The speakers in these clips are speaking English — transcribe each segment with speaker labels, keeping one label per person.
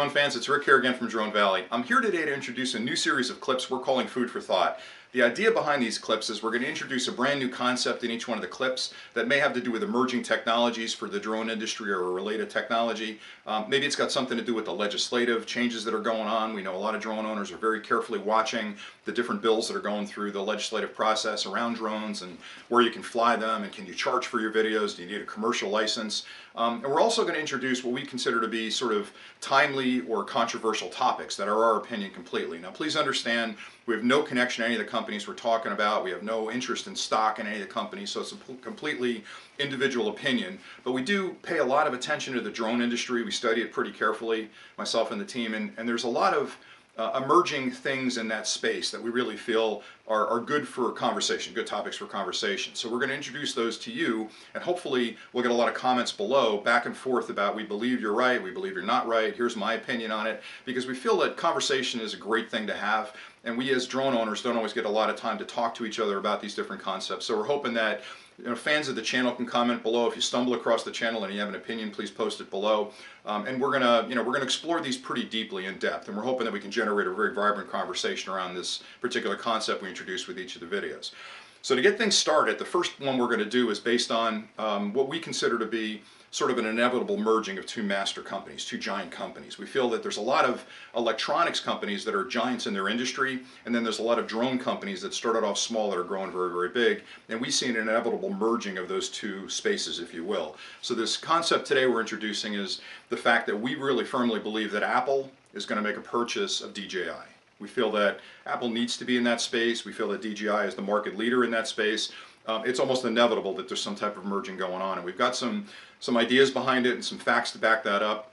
Speaker 1: drone fans, it's Rick here again from Drone Valley. I'm here today to introduce a new series of clips we're calling Food for Thought. The idea behind these clips is we're going to introduce a brand new concept in each one of the clips that may have to do with emerging technologies for the drone industry or a related technology. Maybe it's got something to do with the legislative changes that are going on. We know a lot of drone owners are very carefully watching the different bills that are going through the legislative process around drones and where you can fly them and can you charge for your videos, do you need a commercial license? And we're also going to introduce what we consider to be sort of timely or controversial topics that are our opinion completely. Now please understand, we have no connection to any of the companies we're talking about. We have no interest in stock in any of the companies, so it's a completely individual opinion. But we do pay a lot of attention to the drone industry. We study it pretty carefully, myself and the team, and there's a lot of emerging things in that space that we really feel are good for conversation, good topics for conversation. So we're going to introduce those to you, and hopefully we'll get a lot of comments below, back and forth about we believe you're right, we believe you're not right, here's my opinion on it, because we feel that conversation is a great thing to have, and we as drone owners don't always get a lot of time to talk to each other about these different concepts. So we're hoping that fans of the channel can comment below. If you stumble across the channel and you have an opinion, please post it below. And we're gonna explore these pretty deeply in depth, and we're hoping that we can generate a very vibrant conversation around this particular concept we introduced with each of the videos. So to get things started, the first one we're going to do is based on what we consider to be sort of an inevitable merging of two master companies, two giant companies. We feel that there's a lot of electronics companies that are giants in their industry, and then there's a lot of drone companies that started off small that are growing very, very big, and we see an inevitable merging of those two spaces, if you will. So this concept today we're introducing is the fact that we really firmly believe that Apple is going to make a purchase of DJI. We feel that Apple needs to be in that space. We feel that DJI is the market leader in that space. It's almost inevitable that there's some type of merging going on, and we've got some ideas behind it and some facts to back that up.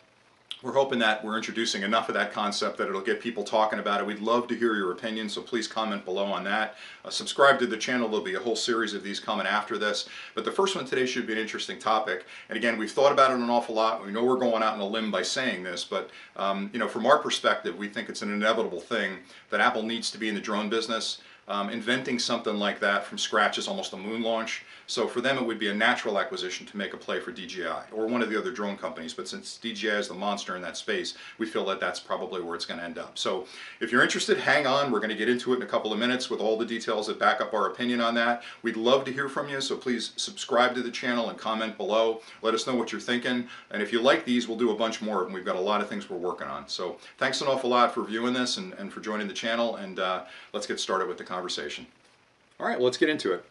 Speaker 1: We're hoping that we're introducing enough of that concept that it'll get people talking about it. We'd love to hear your opinion, so please comment below on that. Subscribe to the channel. There'll be a whole series of these coming after this. But the first one today should be an interesting topic. And again, we've thought about it an awful lot. We know we're going out on a limb by saying this, but from our perspective, we think it's an inevitable thing that Apple needs to be in the drone business. Inventing something like that from scratch is almost a moon launch. So for them, it would be a natural acquisition to make a play for DJI or one of the other drone companies. But since DJI is the monster in that space, we feel that that's probably where it's going to end up. So if you're interested, hang on. We're going to get into it in a couple of minutes with all the details that back up our opinion on that. We'd love to hear from you, so please subscribe to the channel and comment below. Let us know what you're thinking. And if you like these, we'll do a bunch more of them. We've got a lot of things we're working on. So thanks an awful lot for viewing this and for joining the channel. And let's get started with the conversation. All right, well, let's get into it.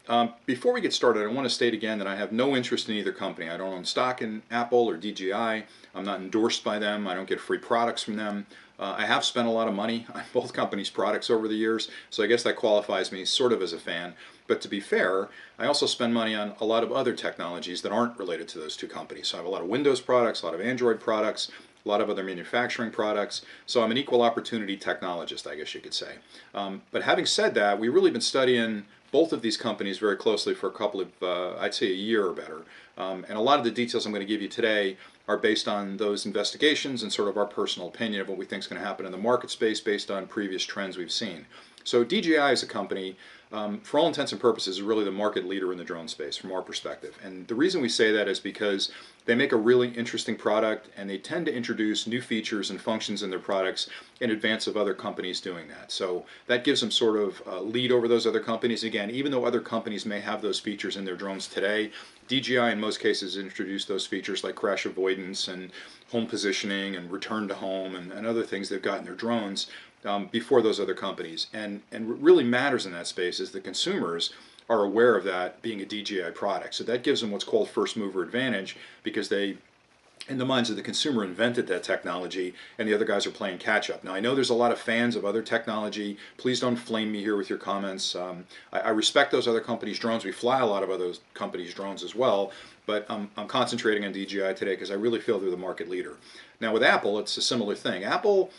Speaker 1: Before we get started, I want to state again that I have no interest in either company. I don't own stock in Apple or DJI. I'm not endorsed by them. I don't get free products from them. I have spent a lot of money on both companies' products over the years, so I guess that qualifies me sort of as a fan. But to be fair, I also spend money on a lot of other technologies that aren't related to those two companies. So I have a lot of Windows products, a lot of Android products, a lot of other manufacturing products. So I'm an equal opportunity technologist, I guess you could say. But having said that, we've really been studying both of these companies very closely for a couple of, I'd say a year or better. And a lot of the details I'm going to give you today are based on those investigations and sort of our personal opinion of what we think is going to happen in the market space based on previous trends we've seen. So DJI is a company, for all intents and purposes, is really the market leader in the drone space from our perspective. And the reason we say that is because they make a really interesting product, and they tend to introduce new features and functions in their products in advance of other companies doing that. So that gives them sort of a lead over those other companies. Again, even though other companies may have those features in their drones today, DJI in most cases introduced those features like crash avoidance and home positioning and return to home and other things they've got in their drones before those other companies. And what really matters in that space is the consumers are aware of that being a DJI product. So that gives them what's called first mover advantage, because they, in the minds of the consumer, invented that technology, and the other guys are playing catch up. Now I know there's a lot of fans of other technology. Please don't flame me here with your comments. I respect those other companies' drones. We fly a lot of other companies' drones as well, but I'm concentrating on DJI today because I really feel they're the market leader. Now with Apple, it's a similar thing. Apple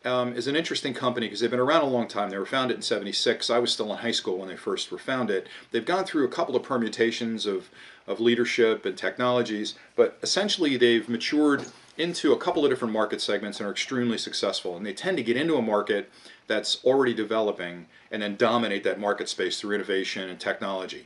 Speaker 1: is an interesting company because they've been around a long time. They were founded in '76. I was still in high school when they first were founded. They've gone through a couple of permutations of leadership and technologies, but essentially they've matured into a couple of different market segments and are extremely successful. And they tend to get into a market that's already developing and then dominate that market space through innovation and technology.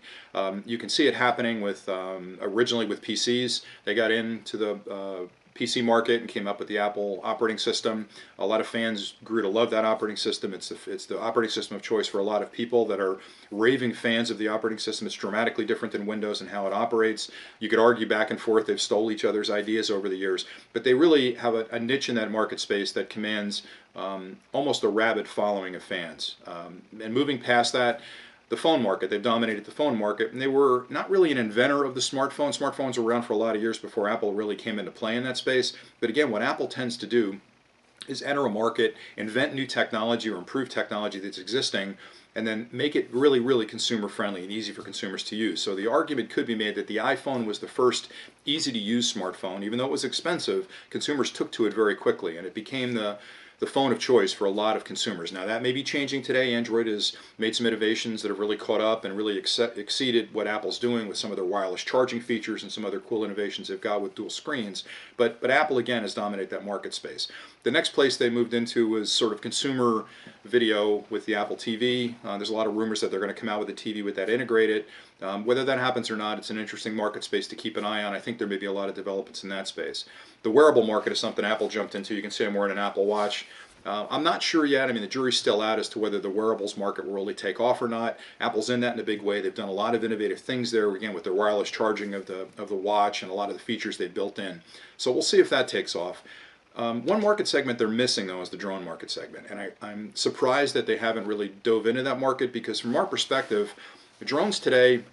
Speaker 1: You can see it happening with originally with PCs. They got into the PC market and came up with the Apple operating system. A lot of fans grew to love that operating system. It's the operating system of choice for a lot of people that are raving fans of the operating system. It's dramatically different than Windows and how it operates. You could argue back and forth. They've stole each other's ideas over the years, but they really have a niche in that market space that commands almost a rabid following of fans. And moving past that, the phone market, they've dominated the phone market, and they were not really an inventor of the smartphone. Smartphones were around for a lot of years before Apple really came into play in that space. But again, what Apple tends to do is enter a market, invent new technology or improve technology that's existing, and then make it really, really consumer friendly and easy for consumers to use. So the argument could be made that the iPhone was the first easy to use smartphone. Even though it was expensive, consumers took to it very quickly, and it became the phone of choice for a lot of consumers. Now that may be changing today. Android has made some innovations that have really caught up and really exceeded what Apple's doing with some of their wireless charging features and some other cool innovations they've got with dual screens. But Apple again has dominated that market space. The next place they moved into was sort of consumer video with the Apple TV. There's a lot of rumors that they're going to come out with a TV with that integrated. Whether that happens or not, it's an interesting market space to keep an eye on. I think there may be a lot of developments in that space. The wearable market is something Apple jumped into. You can see I'm wearing an Apple Watch. I'm not sure yet. I mean, the jury's still out as to whether the wearables market will really take off or not. Apple's in that in a big way. They've done a lot of innovative things there, again, with their wireless charging of the watch and a lot of the features they built in. So we'll see if that takes off. One market segment they're missing, though, is the drone market segment. And I'm surprised that they haven't really dove into that market, because from our perspective, drones today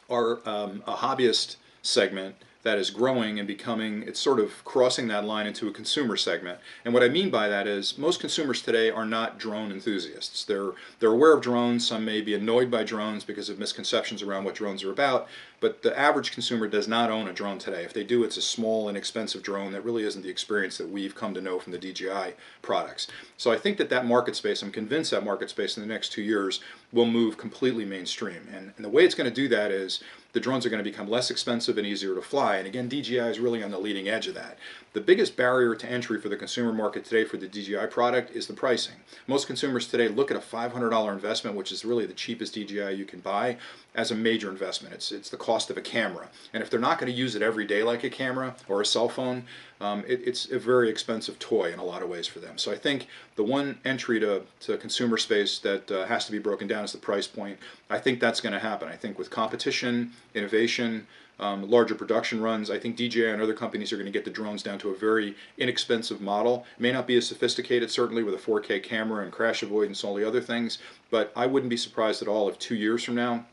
Speaker 1: are a hobbyist segment that is growing and becoming, it's sort of crossing that line into a consumer segment. And what I mean by that is most consumers today are not drone enthusiasts. They're aware of drones. Some may be annoyed by drones because of misconceptions around what drones are about, but the average consumer does not own a drone today. If they do, it's a small, inexpensive drone that really isn't the experience that we've come to know from the DJI products. So I think that market space, I'm convinced that market space in the next 2 years will move completely mainstream. And the way it's going to do that is the drones are going to become less expensive and easier to fly. And again, DJI is really on the leading edge of that. The biggest barrier to entry for the consumer market today for the DJI product is the pricing. Most consumers today look at a $500 investment, which is really the cheapest DJI you can buy, as a major investment. It's the cost of a camera. And if they're not going to use it every day like a camera or a cell phone, it's a very expensive toy in a lot of ways for them. So I think the one entry to consumer space that has to be broken down is the price point. I think that's going to happen. I think with competition, innovation, larger production runs, I think DJI and other companies are going to get the drones down to a very inexpensive model. It may not be as sophisticated, certainly with a 4K camera and crash avoidance and all the other things, but I wouldn't be surprised at all if 2 years from now,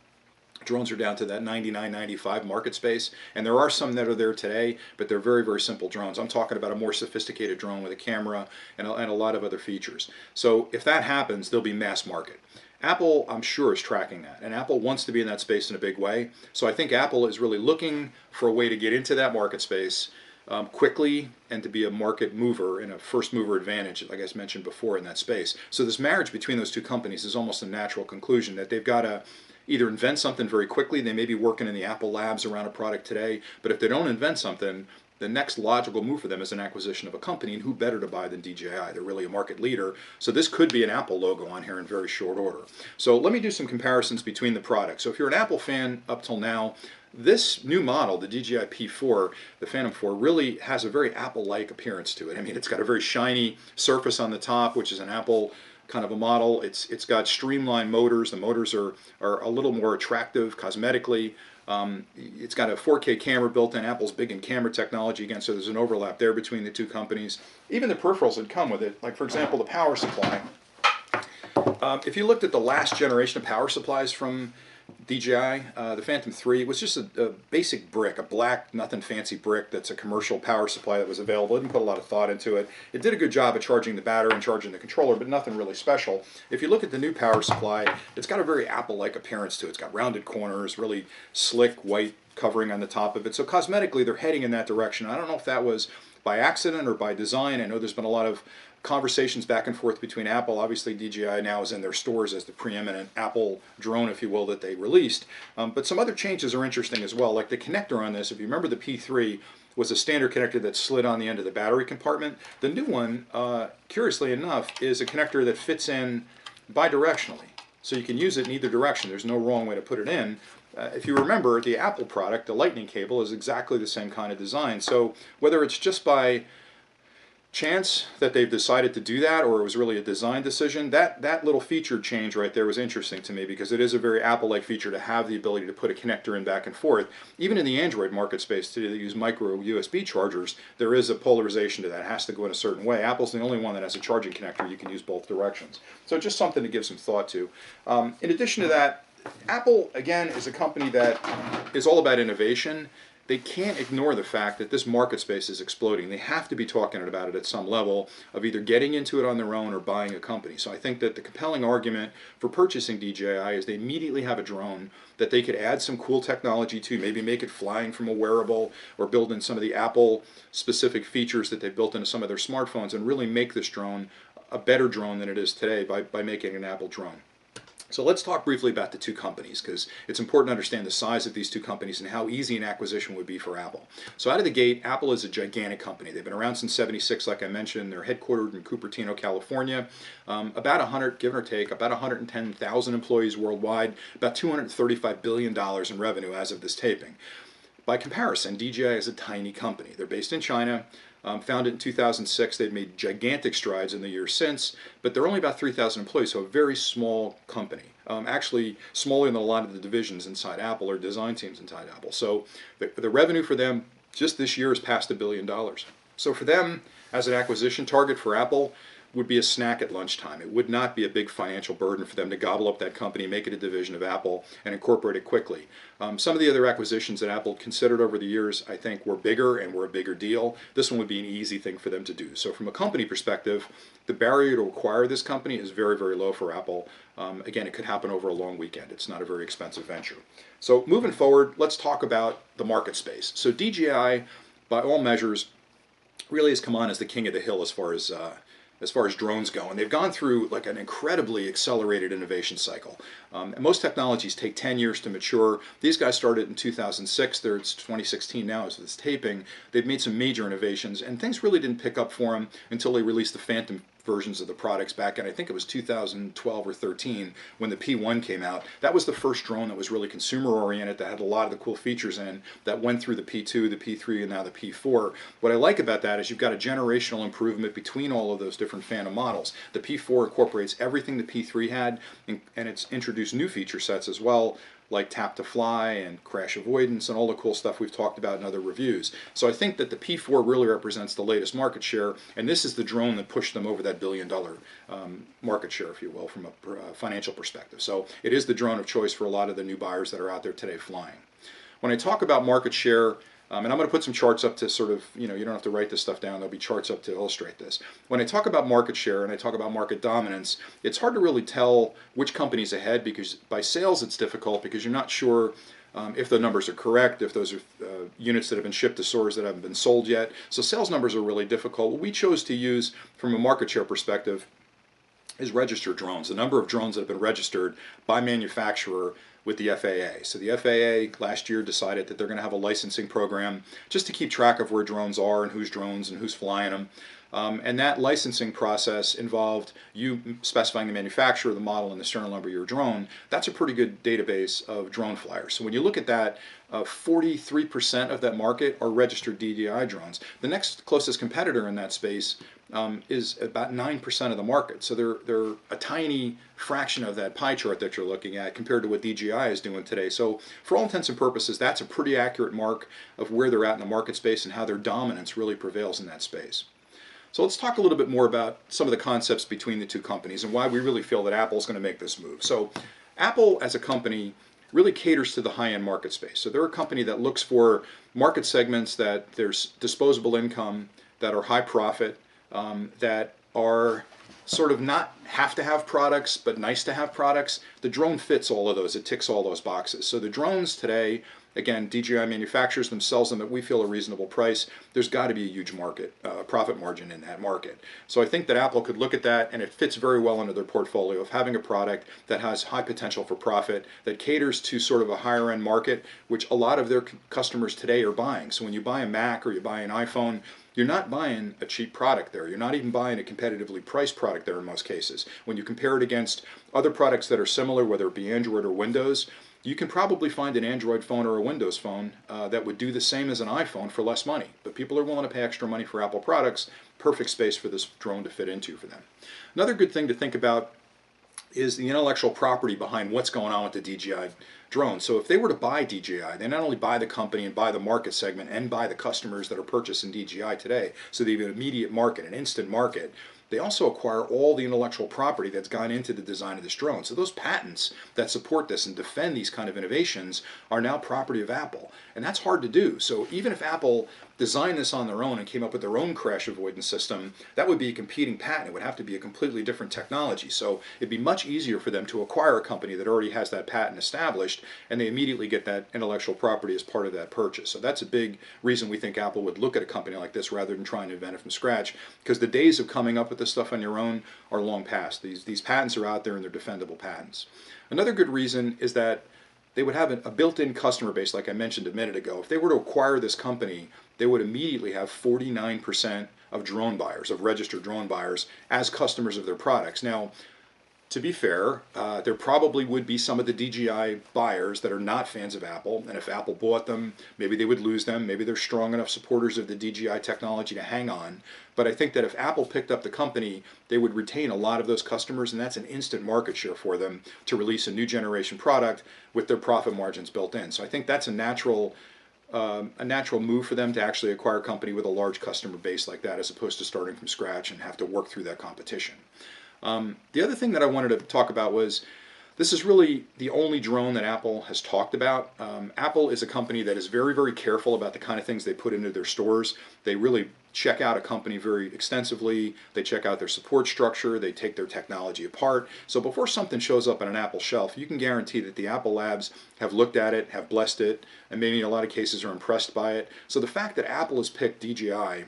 Speaker 1: drones are down to that $99, $95 market space. And there are some that are there today, but they're very, very simple drones. I'm talking about a more sophisticated drone with a camera and a lot of other features. So if that happens, they'll be mass market. Apple, I'm sure, is tracking that, and Apple wants to be in that space in a big way. So I think Apple is really looking for a way to get into that market space quickly and to be a market mover and a first mover advantage, like I mentioned before, in that space. So this marriage between those two companies is almost a natural conclusion that they've got to either invent something very quickly. They may be working in the Apple labs around a product today, but if they don't invent something, the next logical move for them is an acquisition of a company, and who better to buy than DJI? They're really a market leader, so this could be an Apple logo on here in very short order. So let me do some comparisons between the products. So if you're an Apple fan up till now, this new model, the DJI P4, the Phantom 4, really has a very Apple-like appearance to it. I mean, it's got a very shiny surface on the top, which is an Apple kind of a model. It's got streamlined motors. The motors are a little more attractive cosmetically. It's got a 4K camera built in. Apple's big in camera technology again, so there's an overlap there between the two companies. Even the peripherals that come with it, like for example the power supply. If you looked at the last generation of power supplies from DJI, the Phantom 3 was just a basic brick, a black, nothing fancy brick that's a commercial power supply that was available. It didn't put a lot of thought into it. It did a good job of charging the battery and charging the controller, but nothing really special. If you look at the new power supply, it's got a very Apple-like appearance to it. It's got rounded corners, really slick white covering on the top of it. So cosmetically, they're heading in that direction. I don't know if that was by accident or by design. I know there's been a lot of conversations back and forth between Apple. Obviously, DJI now is in their stores as the preeminent Apple drone, if you will, that they released. But some other changes are interesting as well, like the connector on this. If you remember, the P3 was a standard connector that slid on the end of the battery compartment. The new one, curiously enough, is a connector that fits in bidirectionally. So you can use it in either direction. There's no wrong way to put it in. if you remember, the Apple product, the Lightning cable, is exactly the same kind of design. So whether it's just by chance that they've decided to do that, or it was really a design decision, that little feature change right there was interesting to me, because it is a very Apple-like feature to have the ability to put a connector in back and forth. Even in the Android market space today that use micro USB chargers, there is a polarization to that. It has to go in a certain way. Apple's the only one that has a charging connector you can use both directions. So just something to give some thought to. In addition to that, Apple, again, is a company that is all about innovation. They can't ignore the fact that this market space is exploding. They have to be talking about it at some level of either getting into it on their own or buying a company. So I think that the compelling argument for purchasing DJI is they immediately have a drone that they could add some cool technology to, maybe make it flying from a wearable, or build in some of the Apple specific features that they built into some of their smartphones, and really make this drone a better drone than it is today by making an Apple drone. So let's talk briefly about the two companies, because it's important to understand the size of these two companies and how easy an acquisition would be for Apple. So out of the gate, Apple is a gigantic company. They've been around since '76, like I mentioned. They're headquartered in Cupertino, California. About 100, give or take, about 110,000 employees worldwide, about $235 billion in revenue as of this taping. By comparison, DJI is a tiny company. They're based in China. Founded in 2006, they've made gigantic strides in the years since, but they're only about 3,000 employees, so a very small company. Actually, smaller than a lot of the divisions inside Apple or design teams inside Apple. So the revenue for them just this year has passed $1 billion. So for them, as an acquisition target for Apple, would be a snack at lunchtime. It would not be a big financial burden for them to gobble up that company, make it a division of Apple, and incorporate it quickly. Some of the other acquisitions that Apple considered over the years, I think, were bigger and were a bigger deal. This one would be an easy thing for them to do. So from a company perspective, the barrier to acquire this company is very, very low for Apple. Again, it could happen over a long weekend. It's not a very expensive venture. So moving forward, let's talk about the market space. So DJI, by all measures, really has come on as the king of the hill as far as drones go, and they've gone through like an incredibly accelerated innovation cycle. Most technologies take 10 years to mature. These guys started in 2006. It's 2016 now as this taping. They've made some major innovations, and things really didn't pick up for them until they released the Phantom versions of the products back in, I think it was 2012 or 13 when the P1 came out. That was the first drone that was really consumer oriented, that had a lot of the cool features in, that went through the P2, the P3, and now the P4. What I like about that is you've got a generational improvement between all of those different Phantom models. The P4 incorporates everything the P3 had, and it's introduced new feature sets as well, like tap to fly and crash avoidance and all the cool stuff we've talked about in other reviews. So I think that the P4 really represents the latest market share, and this is the drone that pushed them over that $1 billion market share, if you will, from a financial perspective. So it is the drone of choice for a lot of the new buyers that are out there today flying. When I talk about market share, and I'm going to put some charts up to sort of, you don't have to write this stuff down, there'll be charts up to illustrate this. When I talk about market share and I talk about market dominance, it's hard to really tell which company's ahead, because by sales it's difficult, because you're not sure if the numbers are correct, if those are units that have been shipped to stores that haven't been sold yet. So sales numbers are really difficult. What we chose to use from a market share perspective is registered drones, the number of drones that have been registered by manufacturer with the FAA. So the FAA last year decided that they're going to have a licensing program just to keep track of where drones are and who's flying them. And that licensing process involved you specifying the manufacturer, the model, and the serial number of your drone. That's a pretty good database of drone flyers. So when you look at that, 43% of that market are registered DJI drones. The next closest competitor in that space is about 9% of the market. So they're a tiny fraction of that pie chart that you're looking at compared to what DJI is doing today. So for all intents and purposes, that's a pretty accurate mark of where they're at in the market space and how their dominance really prevails in that space. So let's talk a little bit more about some of the concepts between the two companies and why we really feel that Apple's going to make this move. So Apple as a company really caters to the high-end market space. So they're a company that looks for market segments that there's disposable income, that are high profit, that are sort of not have to have products, but nice to have products. The drone fits all of those. It ticks all those boxes. So the drones today, again, DJI manufactures them, sells them at we feel a reasonable price. There's got to be a huge market, profit margin in that market. So I think that Apple could look at that, and it fits very well into their portfolio of having a product that has high potential for profit, that caters to sort of a higher end market, which a lot of their customers today are buying. So when you buy a Mac or you buy an iPhone, you're not buying a cheap product there. You're not even buying a competitively priced product there in most cases. When you compare it against other products that are similar, whether it be Android or Windows, you can probably find an Android phone or a Windows phone that would do the same as an iPhone for less money. But people are willing to pay extra money for Apple products. Perfect space for this drone to fit into for them. Another good thing to think about is the intellectual property behind what's going on with the DJI drone. So if they were to buy DJI, they not only buy the company and buy the market segment and buy the customers that are purchasing DJI today, so they have an immediate market, an instant market. They also acquire all the intellectual property that's gone into the design of this drone. So those patents that support this and defend these kind of innovations are now property of Apple. And that's hard to do. So even if Apple designed this on their own and came up with their own crash avoidance system, that would be a competing patent. It would have to be a completely different technology. So it'd be much easier for them to acquire a company that already has that patent established, and they immediately get that intellectual property as part of that purchase. So that's a big reason we think Apple would look at a company like this rather than trying to invent it from scratch, because the days of coming up with this stuff on your own are long past. These patents are out there and they're defendable patents. Another good reason is that they would have a built-in customer base, like I mentioned a minute ago. If they were to acquire this company, they would immediately have 49% of drone buyers, of registered drone buyers, as customers of their products. Now, to be fair, there probably would be some of the DJI buyers that are not fans of Apple, and if Apple bought them, maybe they would lose them. Maybe they're strong enough supporters of the DJI technology to hang on. But I think that if Apple picked up the company, they would retain a lot of those customers, and that's an instant market share for them to release a new generation product with their profit margins built in. So I think that's a natural move for them to actually acquire a company with a large customer base like that, as opposed to starting from scratch and have to work through that competition. The other thing that I wanted to talk about was, this is really the only drone that Apple has talked about. Apple is a company that is very, very careful about the kind of things they put into their stores. They really check out a company very extensively. They check out their support structure. They take their technology apart. So before something shows up on an Apple shelf, you can guarantee that the Apple labs have looked at it, have blessed it, and maybe in a lot of cases are impressed by it. So the fact that Apple has picked DJI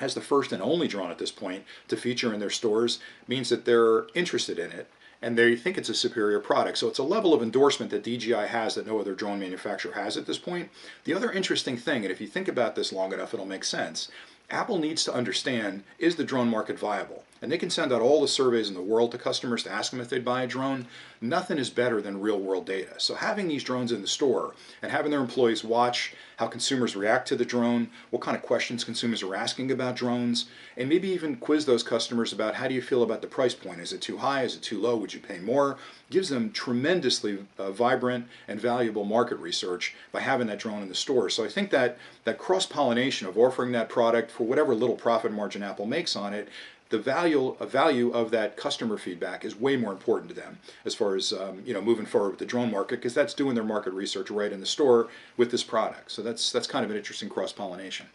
Speaker 1: as the first and only drone at this point to feature in their stores means that they're interested in it and they think it's a superior product. So it's a level of endorsement that DJI has that no other drone manufacturer has at this point. The other interesting thing, and if you think about this long enough, it'll make sense, Apple needs to understand, is the drone market viable? And they can send out all the surveys in the world to customers to ask them if they'd buy a drone. Nothing is better than real world data. So having these drones in the store and having their employees watch how consumers react to the drone, what kind of questions consumers are asking about drones, and maybe even quiz those customers about, how do you feel about the price point? Is it too high? Is it too low? Would you pay more? Gives them tremendously vibrant and valuable market research by having that drone in the store. So I think that cross-pollination of offering that product for whatever little profit margin Apple makes on it, the value of that customer feedback is way more important to them as far as moving forward with the drone market, because that's doing their market research right in the store with this product. So that's kind of an interesting cross-pollination.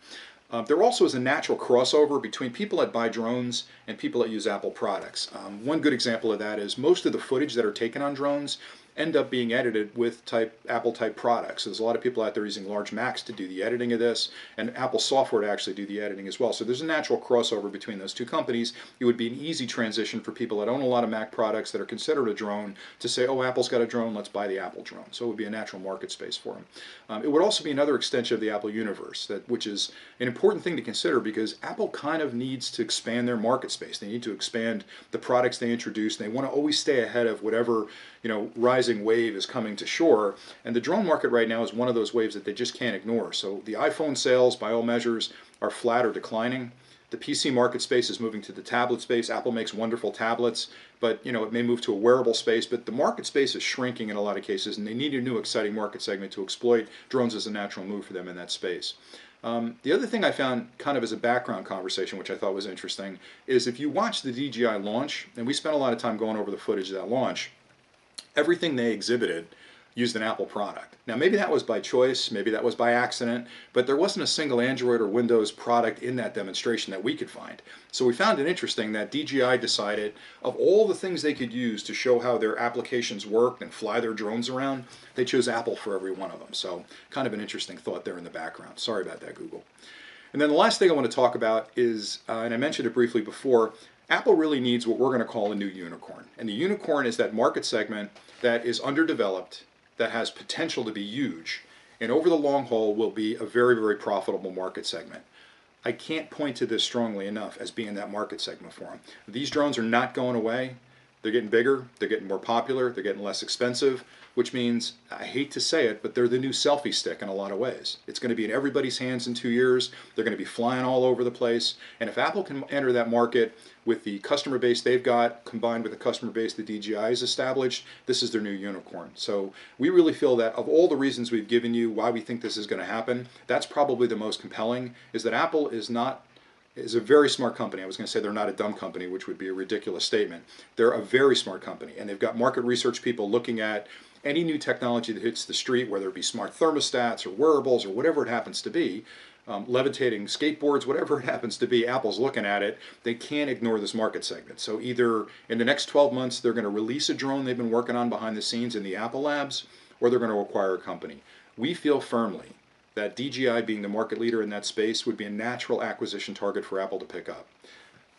Speaker 1: There also is a natural crossover between people that buy drones and people that use Apple products. One good example of that is most of the footage that are taken on drones end up being edited with Apple type products. So there's a lot of people out there using large Macs to do the editing of this, and Apple software to actually do the editing as well. So there's a natural crossover between those two companies. It would be an easy transition for people that own a lot of Mac products that are considered a drone to say, oh, Apple's got a drone, let's buy the Apple drone. So it would be a natural market space for them. It would also be another extension of the Apple universe, which is an important thing to consider, because Apple kind of needs to expand their market space. They need to expand the products they introduce, and they want to always stay ahead of whatever rising wave is coming to shore. And the drone market right now is one of those waves that they just can't ignore. So the iPhone sales, by all measures, are flat or declining. The PC market space is moving to the tablet space. Apple makes wonderful tablets, but it may move to a wearable space. But the market space is shrinking in a lot of cases, and they need a new exciting market segment to exploit drones as a natural move for them in that space. The other thing I found kind of as a background conversation, which I thought was interesting, is if you watch the DJI launch, and we spent a lot of time going over the footage of that launch, everything they exhibited used an Apple product. Now maybe that was by choice, maybe that was by accident, but there wasn't a single Android or Windows product in that demonstration that we could find. So we found it interesting that DJI decided, of all the things they could use to show how their applications worked and fly their drones around, they chose Apple for every one of them. So kind of an interesting thought there in the background. Sorry about that, Google. And then the last thing I want to talk about is, and I mentioned it briefly before, Apple really needs what we're going to call a new unicorn. And the unicorn is that market segment that is underdeveloped, that has potential to be huge, and over the long haul will be a very, very profitable market segment. I can't point to this strongly enough as being that market segment for them. These drones are not going away. They're getting bigger, they're getting more popular, they're getting less expensive, which means, I hate to say it, but they're the new selfie stick in a lot of ways. It's going to be in everybody's hands in 2 years. They're going to be flying all over the place. And if Apple can enter that market with the customer base they've got, combined with the customer base that DJI has established, this is their new unicorn. So we really feel that of all the reasons we've given you why we think this is going to happen, that's probably the most compelling, is that Apple is a very smart company. I was going to say they're not a dumb company, which would be a ridiculous statement. They're a very smart company, and they've got market research people looking at any new technology that hits the street, whether it be smart thermostats or wearables or whatever it happens to be, levitating skateboards, whatever it happens to be, Apple's looking at it. They can't ignore this market segment. So either in the next 12 months, they're going to release a drone they've been working on behind the scenes in the Apple labs, or they're going to acquire a company. We feel firmly that DJI, being the market leader in that space, would be a natural acquisition target for Apple to pick up.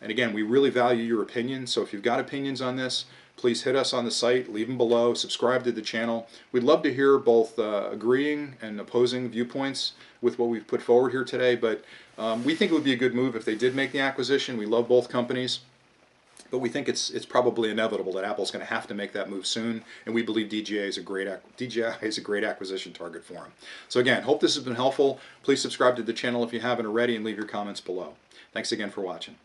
Speaker 1: And again, we really value your opinions, so if you've got opinions on this, please hit us on the site, leave them below, subscribe to the channel. We'd love to hear both agreeing and opposing viewpoints with what we've put forward here today, but we think it would be a good move if they did make the acquisition. We love both companies, but we think it's probably inevitable that Apple's going to have to make that move soon, and we believe DJI is a great acquisition target for them. So again, hope this has been helpful. Please subscribe to the channel if you haven't already, and leave your comments below. Thanks again for watching.